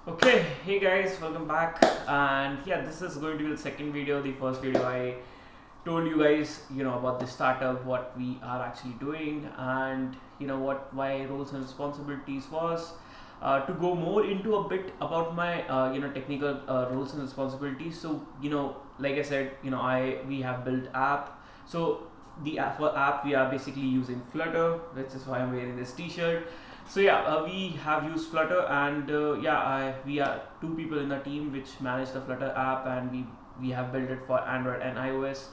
Okay, hey guys, welcome back. And yeah, this is going to be the second video. The first video I told you guys, about the startup, what we are actually doing, and what my roles and responsibilities was. To go more into a bit about my technical roles and responsibilities. So like I said, I we have built app. So the app for app we are basically using Flutter, which is why I'm wearing this T-shirt. So yeah, we have used Flutter, and we are two people in the team which manage the Flutter app, and we have built it for Android and iOS.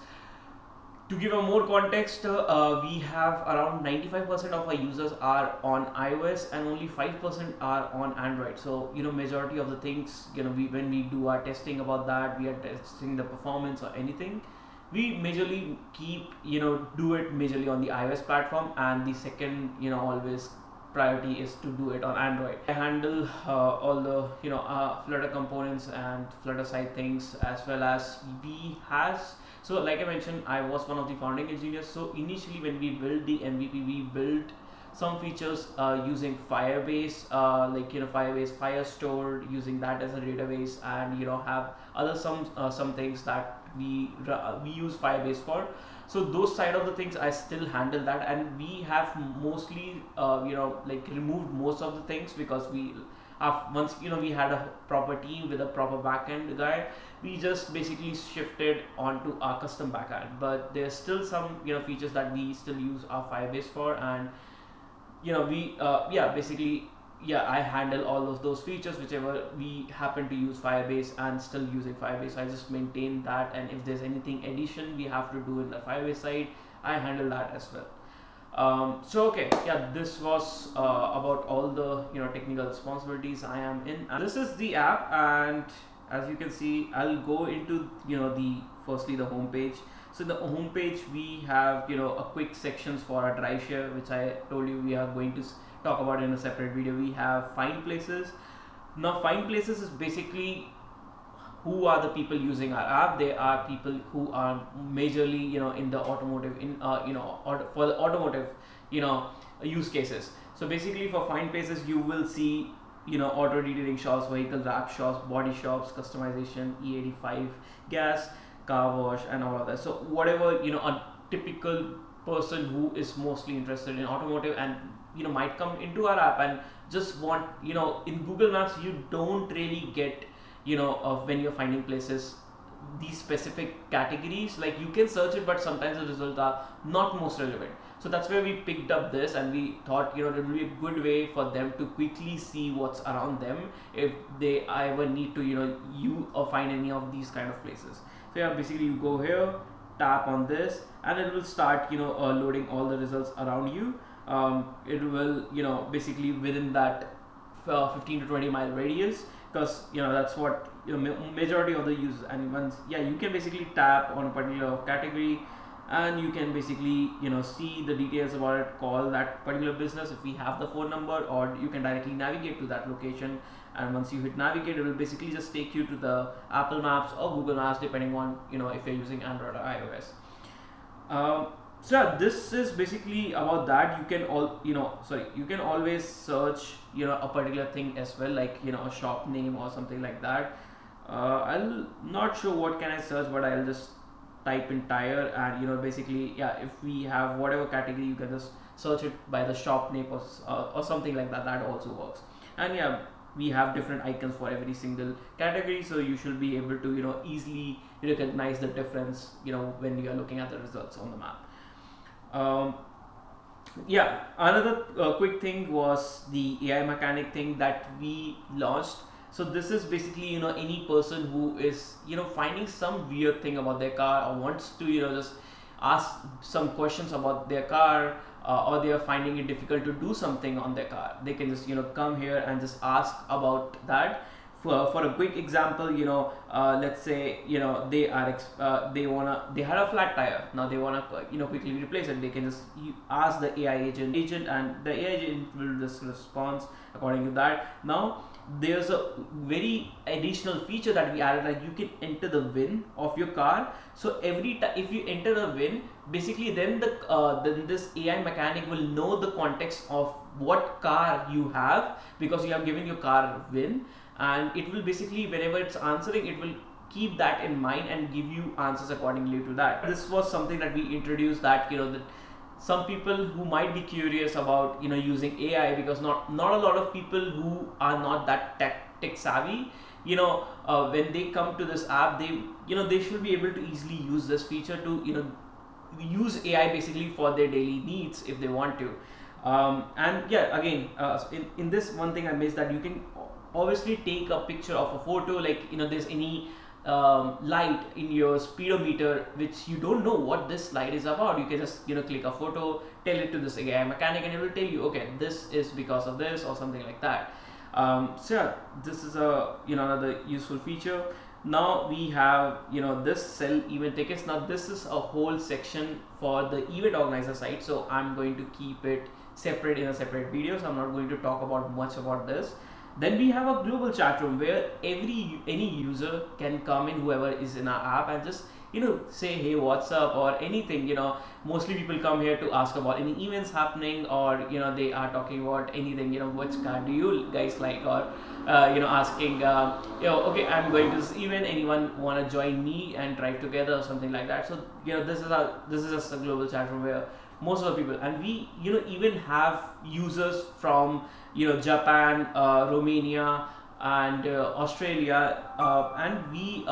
To give a more context, we have around 95% of our users are on iOS and only 5% are on Android. So majority of the things, we when we do our testing about that, we are testing the performance or anything, we majorly keep do it majorly on the iOS platform, and the second always priority is to do it on Android. I handle all the Flutter components and Flutter side things, as well as we has. So like I mentioned, I was one of the founding engineers. So initially when we built the MVP, we built some features using Firebase, Firebase Firestore, using that as a database, and have other some things that we use Firebase for. So those side of the things I still handle that, and we have mostly removed most of the things, because we once we had a proper team with a proper backend guy, we just basically shifted onto our custom backend. But there's still some features that we still use our Firebase for, and we basically, I handle all of those features whichever we happen to use Firebase, and still using Firebase I just maintain that, and if there's anything addition we have to do in the Firebase side, I handle that as well. So okay, yeah, this was about all the technical responsibilities I am in. And this is the app, and as you can see, I'll go into the firstly the home page. So in the home page we have a quick sections for our drive share, which I told you we are going to talk about in a separate video. We have find places. Now find places is basically who are the people using our app. They are people who are majorly in the automotive, for the automotive use cases. So basically for find places you will see auto detailing shops, vehicle wrap shops, body shops, customization, E85, gas, car wash, and all of that. So whatever a typical person who is mostly interested in automotive and might come into our app and just want, in Google Maps you don't really get of when you're finding places these specific categories. Like you can search it, but sometimes the results are not most relevant. So that's where we picked up this, and we thought it would be a good way for them to quickly see what's around them if they ever need to you or find any of these kind of places. So yeah, basically you go here, tap on this, and it will start loading all the results around you. It will basically within that 15 to 20 mile radius, because that's what majority of the users. And once you can basically tap on a particular category, and you can basically see the details about it, call that particular business if we have the phone number, or you can directly navigate to that location. And once you hit navigate, it will basically just take you to the Apple Maps or Google Maps, depending on if you're using Android or iOS. So yeah, this is basically about that. You can you can always search a particular thing as well, like a shop name or something like that. I'll not sure what can I search, but I'll just type in tire, and basically if we have whatever category, you can just search it by the shop name, or something like that. That also works. And we have different icons for every single category, so you should be able to easily recognize the difference when you are looking at the results on the map. um, Another quick thing was the AI mechanic thing that we launched. So this is basically any person who is finding some weird thing about their car, or wants to just ask some questions about their car, or they are finding it difficult to do something on their car. They can just come here and just ask about that. For a quick example, let's say they had a flat tire. Now they wanna quickly replace it. They can just ask the AI agent, and the AI agent will just respond according to that. Now there's a very additional feature that we added, like you can enter the VIN of your car. So every time if you enter the VIN, basically then then this AI mechanic will know the context of what car you have, because you have given your car VIN, and it will basically, whenever it's answering, it will keep that in mind and give you answers accordingly to that. This was something that we introduced, that that some people who might be curious about using AI, because not a lot of people who are not that tech savvy, when they come to this app, they should be able to easily use this feature to use AI basically for their daily needs if they want to. And yeah, again, in this one thing I missed, that you can obviously take a picture of a photo, like there's any light in your speedometer which you don't know what this light is about. You can just click a photo, tell it to this AI mechanic, and it will tell you, okay, this is because of this or something like that. So yeah, this is a another useful feature. Now we have this sell event tickets. Now this is a whole section for the event organizer site, so I'm going to keep it separate in a separate video, so I'm not going to talk about much about this. Then we have a global chat room where any user can come in, whoever is in our app, and just say, hey, what's up, or anything. Mostly people come here to ask about any events happening, or they are talking about anything, which car do you guys like, or asking okay, I'm going to this event, anyone want to join me and drive together, or something like that. So this is just a global chat room where most of the people, and we even have users from Japan, Romania, and Australia, and we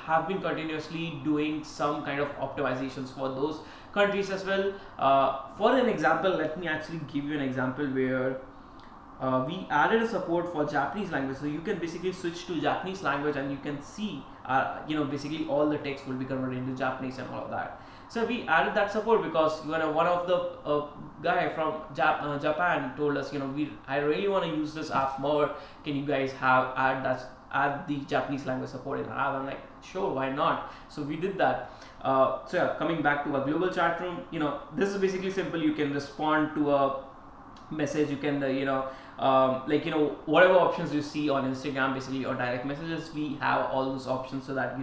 have been continuously doing some kind of optimizations for those countries as well. For an example, let me actually give you an example where we added a support for Japanese language, so you can basically switch to Japanese language, and you can see basically all the text will be converted into Japanese and all of that. So we added that support because one of the guy from Japan told us, I really want to use this app more. Can you guys add the Japanese language support in our app? I'm like, sure, why not? So we did that. So yeah, coming back to a global chat room, this is basically simple. You can respond to a message. You can whatever options you see on Instagram, basically, or direct messages, we have all those options, so that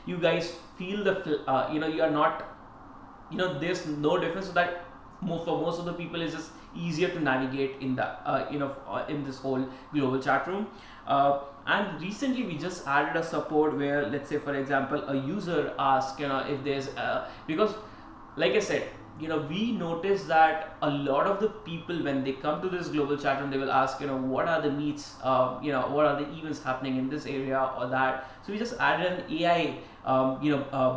you guys feel the you are not, there's no difference, so that for most of the people it's just easier to navigate in the in this whole global chat room. And recently we just added a support where, let's say for example, a user asks if there's because, like I said, we noticed that a lot of the people, when they come to this global chat room, they will ask, what are the meets, what are the events happening in this area or that. So we just added an AI,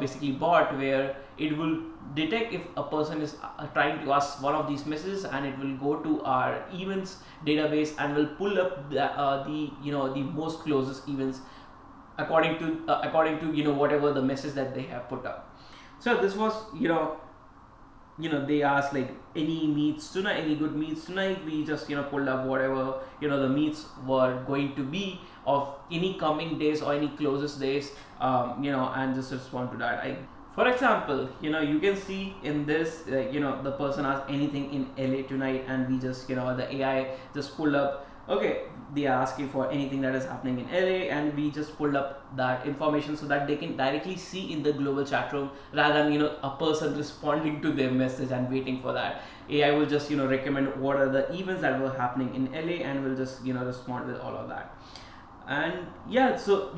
basically bot, where it will detect if a person is trying to ask one of these messages, and it will go to our events database and will pull up the most closest events according to whatever the message that they have put up. So this was they asked like any meets tonight, any good meets tonight. We just pulled up whatever the meets were going to be of any coming days or any closest days, and just respond to that. For example, you can see in this, the person asked anything in LA tonight, and we just the AI just pulled up, okay, they are asking for anything that is happening in LA, and we just pulled up that information so that they can directly see in the global chat room, rather than a person responding to their message and waiting for that. AI will just recommend what are the events that were happening in LA, and will just respond with all of that. And yeah, so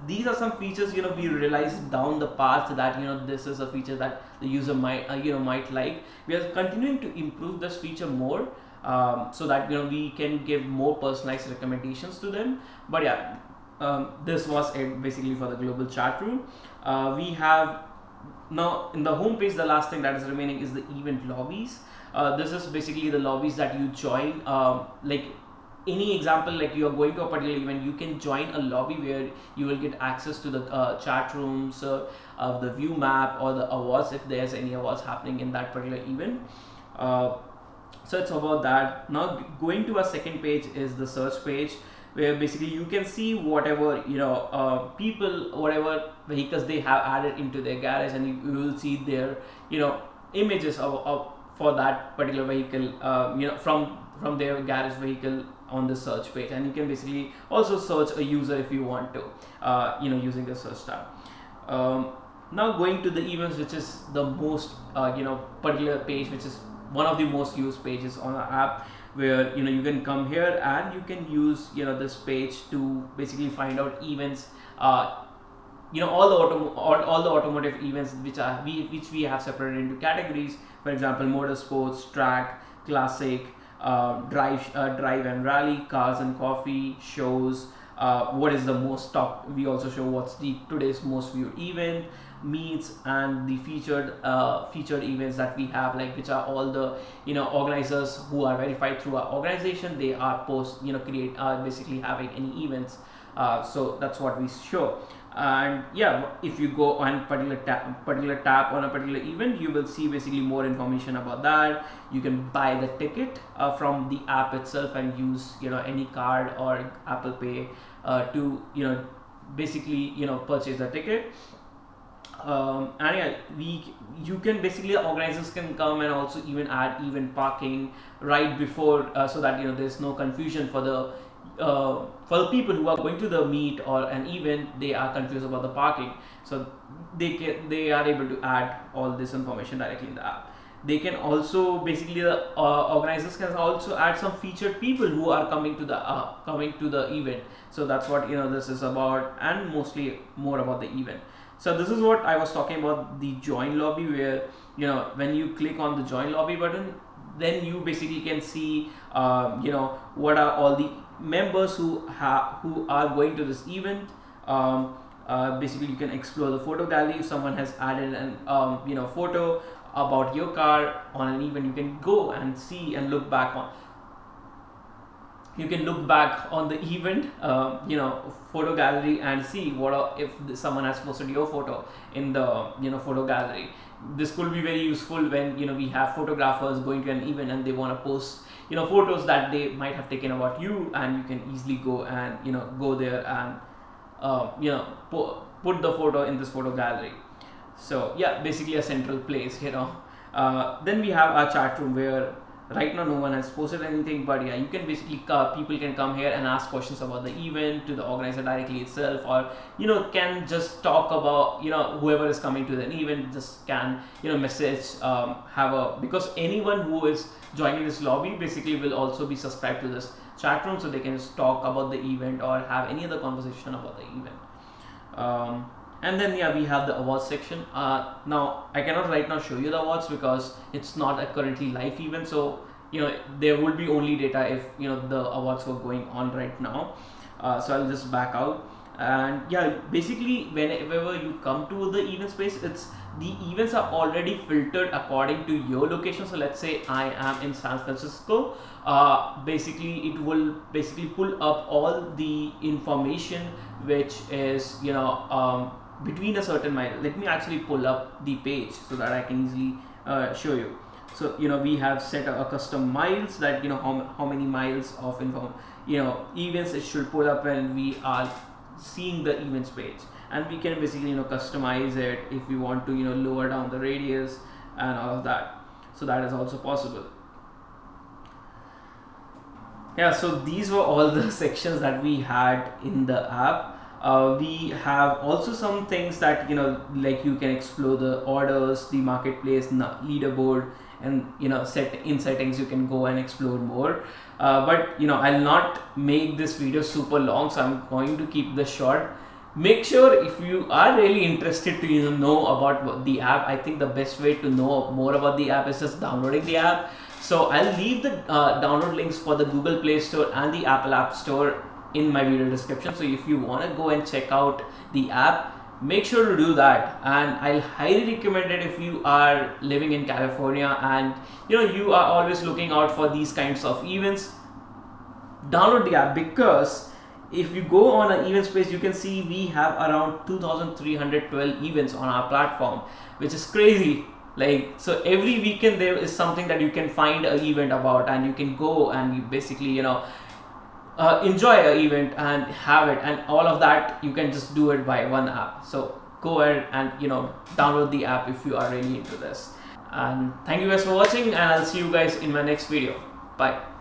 these are some features we realized down the path that this is a feature that the user might might like. We are continuing to improve this feature more, so that we can give more personalized recommendations to them. But yeah, this was it basically for the global chat room. We have now in the home page, the last thing that is remaining is the event lobbies. This is basically the lobbies that you join, like any example, like you are going to a particular event, you can join a lobby where you will get access to the chat rooms, the view map, or the awards if there's any awards happening in that particular event. So it's about that. Now going to a second page is the search page, where basically you can see whatever people, whatever vehicles they have added into their garage, and you will see their images of for that particular vehicle, from their garage vehicle on the search page, and you can basically also search a user if you want to, using the search tab. Now going to the events, which is the most particular page, which is one of the most used pages on our app, where you can come here and you can use this page to basically find out events, all the automotive events which we have separated into categories. For example, motorsports, track, classic, drive and rally, cars and coffee, shows, what is the most top. We also show what's the today's most viewed event, meets, and the featured events that we have, like which are all the organizers who are verified through our organization. They are basically having any events, so that's what we show. And yeah, if you go on particular tab on a particular event, you will see basically more information about that. You can buy the ticket from the app itself and use any card or Apple Pay to basically purchase the ticket. And yeah, you can basically, organizers can come and also even add event parking right before, so that there's no confusion for the people who are going to the meet or an event. They are confused about the parking, so they are able to add all this information directly in the app. They can also basically, the organizers can also add some featured people who are coming to the event. So that's what this is about, and mostly more about the event. So this is what I was talking about, the join lobby, where when you click on the join lobby button, then you basically can see what are all the members who are going to this event. Basically, you can explore the photo gallery. If someone has added an photo about your car on an event, you can go and see and look back on. You can look back on the event, photo gallery, and see if someone has posted your photo in the photo gallery. This could be very useful when we have photographers going to an event and they want to post photos that they might have taken about you, and you can easily go and go there and put the photo in this photo gallery. So yeah, basically a central place. Then we have our chat room, where right now no one has posted anything, but yeah, you can basically people can come here and ask questions about the event to the organizer directly itself, or can just talk about whoever is coming to the event, just can message, because anyone who is joining this lobby basically will also be subscribed to this chat room, so they can just talk about the event or have any other conversation about the event. And then yeah, we have the awards section. Now I cannot right now show you the awards because it's not a currently live event, so there will be only data if the awards were going on right now. So I'll just back out. And yeah, basically whenever you come to the event space, the events are already filtered according to your location. So let's say I am in San Francisco. Basically it will pull up all the information which is between a certain mile. Let me actually pull up the page so that I can easily show you. So we have set a custom miles, that how many miles of events it should pull up when we are seeing the events page, and we can basically customize it if we want to lower down the radius and all of that. So that is also possible. Yeah, so these were all the sections that we had in the app. We have also some things that like you can explore the orders, the marketplace, leaderboard, and in settings you can go and explore more. But I'll not make this video super long, so I'm going to keep this short. Make sure, if you are really interested to know about the app, I think the best way to know more about the app is just downloading the app. So I'll leave the download links for the Google Play Store and the Apple App Store in my video description. So if you want to go and check out the app, make sure to do that. And I'll highly recommend it if you are living in California and you are always looking out for these kinds of events. Download the app, because if you go on an event space, you can see we have around 2,312 events on our platform, which is crazy. Like, so every weekend there is something that you can find an event about, and you can go and you basically enjoy an event and have it, and all of that you can just do it by one app. So go ahead and download the app if you are really into this. And thank you guys for watching, and I'll see you guys in my next video. Bye.